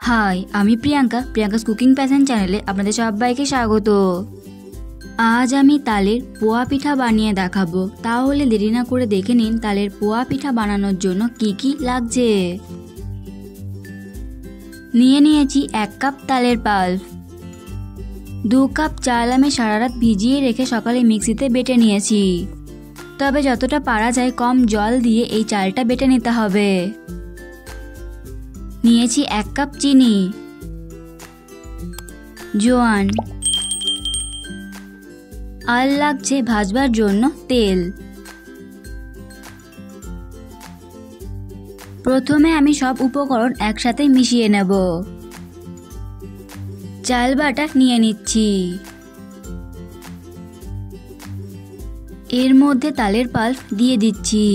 High, আমি Priyanka's cooking passion চ্যানেলে আপনাদের সবাইকে স্বাগত। আজ আমি তালের পোয়া পিঠা বানিয়ে দেখাবো। তাহলে দেরি না করে দেখে নিন তালের পোয়া পিঠা বানানোর জন্য কি কি লাগছে। নিয়ে নিয়েছি 1 কাপ তালের পাল্প, 2 কাপ চাল আমি সারা রাত ভিজিয়ে রেখে সকালে মিক্সিতে বেটে নিয়েছি। তবে যতটা পারা যায় কম জল দিয়ে এই চালটা বেটে নিতে হবে। নিয়েছি 1 কাপ চিনি, জোয়ান, আর লাগছে ভাজবার জন্য তেল। প্রথমে আমি সব উপকরণ একসাথে মিশিয়ে নেব। চাল বাটা নিয়ে নিচ্ছি, এর মধ্যে তালের পাল্প দিয়ে দিচ্ছি,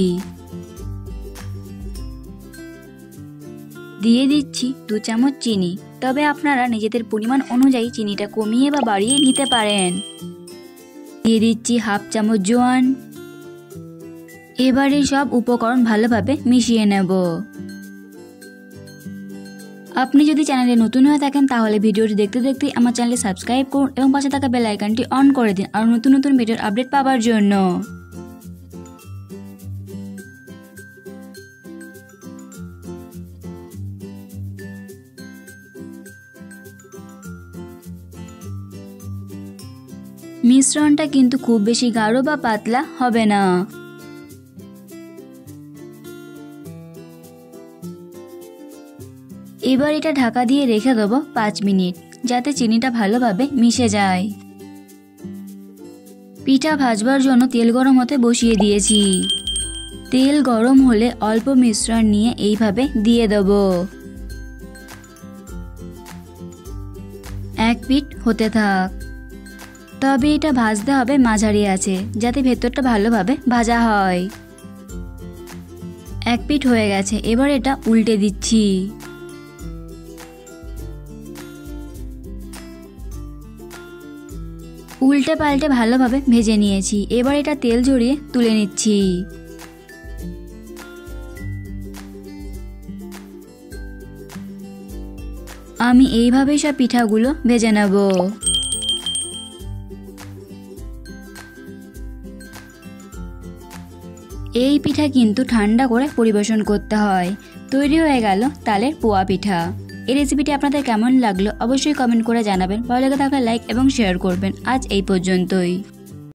দিয়ে দিচ্ছি 2 চামচ চিনি। তবে আপনারা নিজেদের পরিমাণ অনুযায়ী চিনিটা কমিয়ে বা বাড়িয়ে নিতে পারেন। দিয়ে দিচ্ছি 1/2 চামচ জোয়ান। এবারে সব উপকরণ ভালোভাবে মিশিয়ে নেব। আপনি যদি চ্যানেলে নতুন হয়ে থাকেন তাহলে ভিডিওটি দেখতে দেখতে আমার চ্যানেলে সাবস্ক্রাইব করুন এবং পাশে থাকা বেল আইকনটি অন করে দিন আর নতুন নতুন ভিডিওর আপডেট পাওয়ার জন্য। মিশ্রণটা কিন্তু খুব বেশি গাঢ় বা পাতলা হবে না। এবার এটা ঢাকা দিয়ে রেখে দেবো 5 মিনিট, যাতে চিনিটা ভালোভাবে মিশে যায়। পিঠা ভাজবার জন্য তেল গরম হতে বসিয়ে দিয়েছি। তেল গরম হলে অল্প মিশ্রণ নিয়ে এইভাবে দিয়ে দেবো। এক পিঠ হতে থাক। তবে এটা ভাজতে হবে মাঝারি আছে, যাতে ভেতরটা ভালোভাবে ভাজা হয়। এক পিঠ হয়ে গেছে, এবার এটা উল্টে দিচ্ছি। উল্টে পাল্টে ভালোভাবে ভেজে নিয়েছি। এবার এটা তেল ঝরিয়ে তুলে নিচ্ছি। আমি এইভাবেই সব পিঠাগুলো ভেজে নেব। এই পিঠা কিন্তু ঠান্ডা করে পরিবেশন করতে হয়। তৈরি হয়ে গেল তালের পোয়া পিঠা। এই রেসিপিটি আপনাদের কেমন লাগলো অবশ্যই কমেন্ট করে জানাবেন। ভালো লেগে থাকলে লাইক এবং শেয়ার করবেন। আজ এই পর্যন্তই।